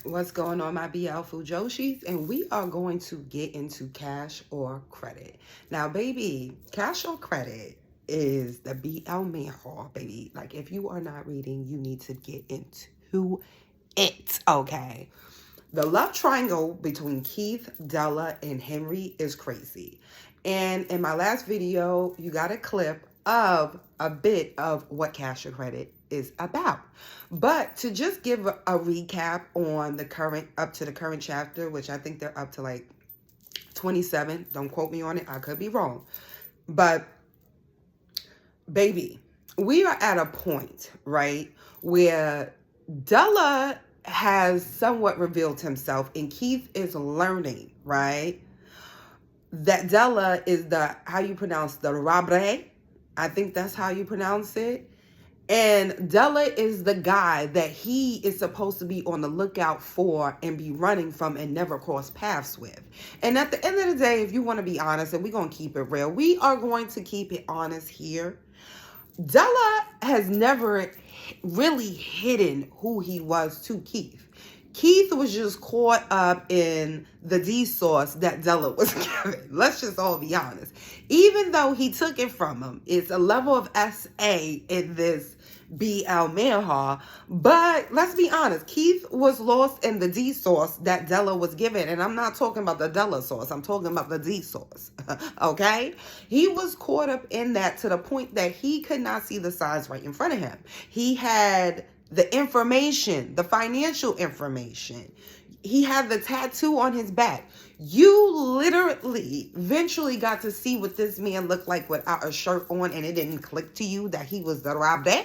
What's going on, my BL Fujoshis? And we are going to get into cash or credit. Now, baby, cash or credit is the BL Manhwa, baby. Like, if you are not reading, you need to get into it, okay? The love triangle between Keith, Della, and Henry is crazy. And in my last video, you got a clip of a bit of what cash or credit is about. But to just give a recap on the current, up to the current chapter, which I think they're up to like 27. Don't quote me on it. I could be wrong. But baby, we are at a point, right, where Della has somewhat revealed himself and Keith is learning, right, that Della is the, how you pronounce the rabre? I think that's how you pronounce it. And Della is the guy that he is supposed to be on the lookout for and be running from and never cross paths with. And at the end of the day, if you want to be honest, and we're going to keep it real, we are going to keep it honest here. Della has never really hidden who he was to Keith. Keith was just caught up in the D-sauce that Della was given. Let's just all be honest. Even though he took it from him, it's a level of SA in this BL Manhwa. But let's be honest, Keith was lost in the D-sauce that Della was given. And I'm not talking about the Della sauce. I'm talking about the D-sauce. Okay? He was caught up in that to the point that he could not see the signs right in front of him. He had the information, the financial information. He had the tattoo on his back. You literally eventually got to see what this man looked like without a shirt on, and it didn't click to you that he was the Rabde.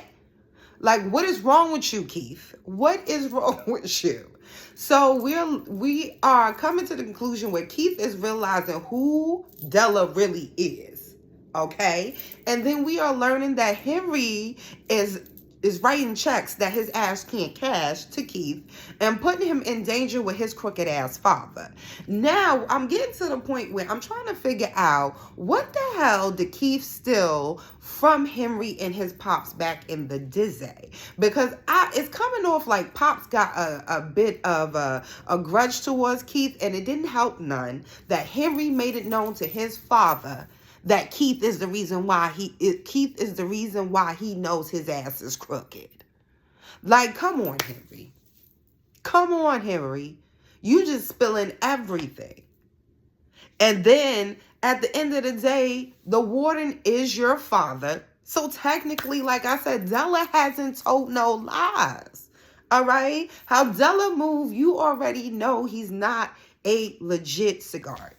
Like, what is wrong with you, Keith? What is wrong with you? So we are coming to the conclusion where Keith is realizing who Della really is. Okay? And then we are learning that Henry is writing checks that his ass can't cash to Keith and putting him in danger with his crooked ass father. Now, I'm getting to the point where I'm trying to figure out what the hell did Keith steal from Henry and his pops back in the Dizzy? Because it's coming off like Pops got a bit of a grudge towards Keith, and it didn't help none that Henry made it known to his father that Keith is the reason why he knows his ass is crooked. Like, come on, Henry. Come on, Henry. You just spilling everything. And then at the end of the day, the warden is your father. So technically, like I said, Della hasn't told no lies. All right? How Della moved, you already know he's not a legit cigar.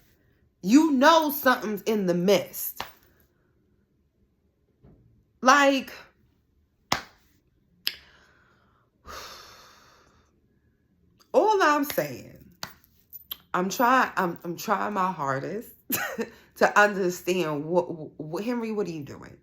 You know something's in the mist. Like, all I'm saying, I'm trying my hardest to understand what Henry, what are you doing?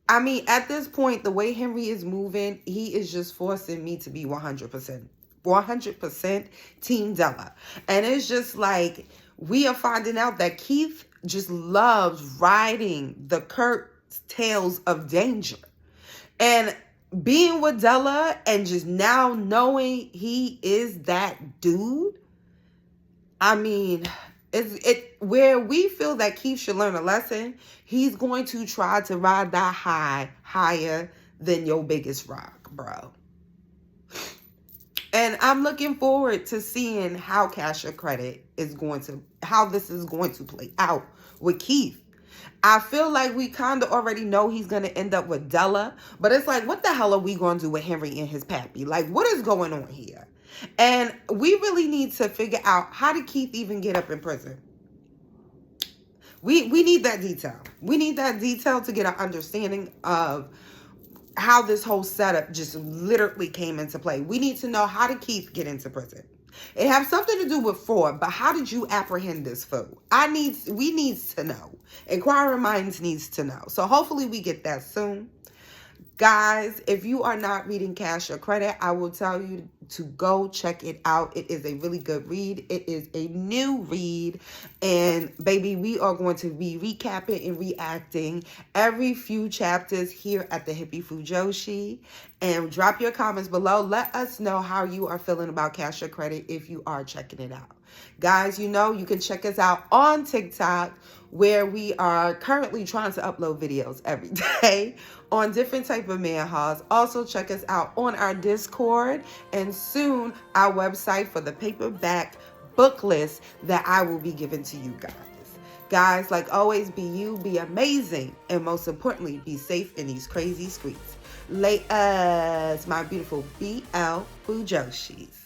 I mean, at this point, the way Henry is moving, he is just forcing me to be 100% Team Della. And it's just like, we are finding out that Keith just loves riding the curtails of danger. And being with Della and just now knowing he is that dude, I mean, where we feel that Keith should learn a lesson, he's going to try to ride that high higher than your biggest rock, bro. And I'm looking forward to seeing how cash or credit is how this is going to play out with Keith. I feel like we kind of already know he's going to end up with Della, but it's like, what the hell are we going to do with Henry and his pappy? Like, what is going on here? And we really need to figure out, how did Keith even get up in prison? We need that detail. We need that detail to get an understanding of how this whole setup just literally came into play. We need to know, how did Keith get into prison? It has something to do with fraud, but how did you apprehend this fool? We need to know. Inquiring minds needs to know. So hopefully we get that soon. Guys, if you are not reading Cash or Credit, I will tell you to go check it out. It is a really good read. It is a new read. And baby, we are going to be recapping and reacting every few chapters here at the Hippie Fujoshi. And drop your comments below. Let us know how you are feeling about Cash or Credit if you are checking it out. Guys, you know you can check us out on TikTok, where we are currently trying to upload videos every day on different type of manhwas. Also check us out on our Discord and soon our website for the paperback book list that I will be giving to you guys. Guys, like always, be you, be amazing, and most importantly, be safe in these crazy streets. Laters, my beautiful BL Fujoshis.